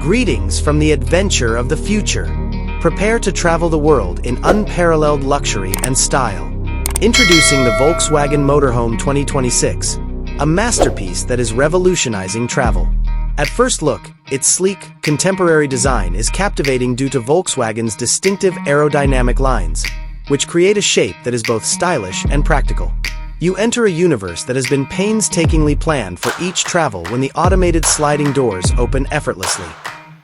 Greetings from the adventure of the future. Prepare to travel the world in unparalleled luxury and style. Introducing the Volkswagen Motorhome 2026, a masterpiece that is revolutionizing travel. At first look, its sleek, contemporary design is captivating due to Volkswagen's distinctive aerodynamic lines, which create a shape that is both stylish and practical. You enter a universe that has been painstakingly planned for each travel when the automated sliding doors open effortlessly.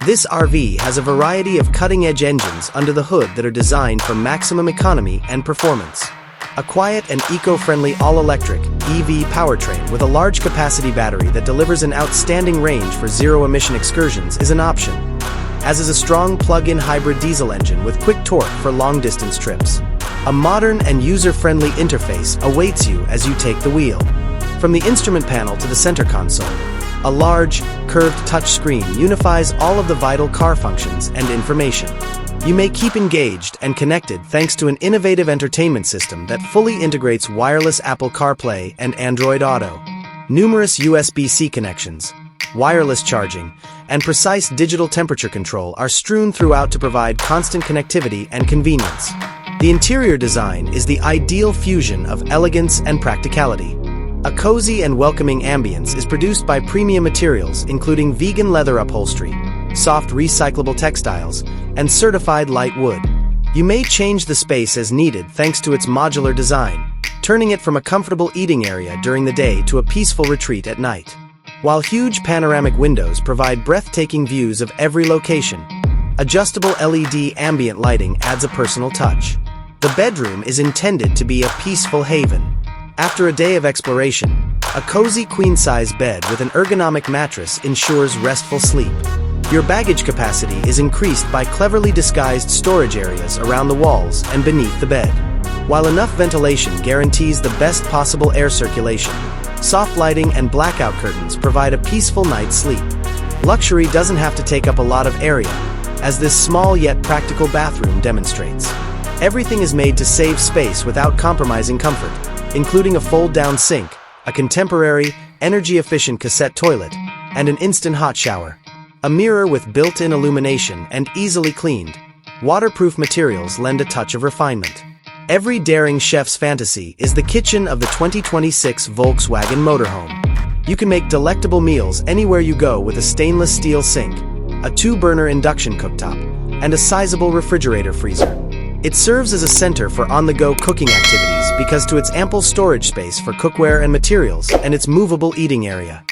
This RV has a variety of cutting-edge engines under the hood that are designed for maximum economy and performance. A quiet and eco-friendly all-electric EV powertrain with a large capacity battery that delivers an outstanding range for zero-emission excursions is an option, as is a strong plug-in hybrid diesel engine with quick torque for long-distance trips. A modern and user-friendly interface awaits you as you take the wheel. From the instrument panel to the center console, a large, curved touchscreen unifies all of the vital car functions and information. You may keep engaged and connected thanks to an innovative entertainment system that fully integrates wireless Apple CarPlay and Android Auto. Numerous USB-C connections, wireless charging, and precise digital temperature control are strewn throughout to provide constant connectivity and convenience. The interior design is the ideal fusion of elegance and practicality. A cozy and welcoming ambience is produced by premium materials including vegan leather upholstery, soft recyclable textiles, and certified light wood. You may change the space as needed thanks to its modular design, turning it from a comfortable eating area during the day to a peaceful retreat at night. While huge panoramic windows provide breathtaking views of every location, adjustable LED ambient lighting adds a personal touch. The bedroom is intended to be a peaceful haven. After a day of exploration, a cozy queen-size bed with an ergonomic mattress ensures restful sleep. Your baggage capacity is increased by cleverly disguised storage areas around the walls and beneath the bed. While enough ventilation guarantees the best possible air circulation, soft lighting and blackout curtains provide a peaceful night's sleep. Luxury doesn't have to take up a lot of area, as this small yet practical bathroom demonstrates. Everything is made to save space without compromising comfort, including a fold-down sink, a contemporary, energy-efficient cassette toilet, and an instant hot shower. A mirror with built-in illumination and easily cleaned, waterproof materials lend a touch of refinement. Every daring chef's fantasy is the kitchen of the 2026 Volkswagen Motorhome. You can make delectable meals anywhere you go with a stainless steel sink, a 2-burner induction cooktop, and a sizable refrigerator freezer. It serves as a center for on-the-go cooking activities because to its ample storage space for cookware and materials and its movable eating area.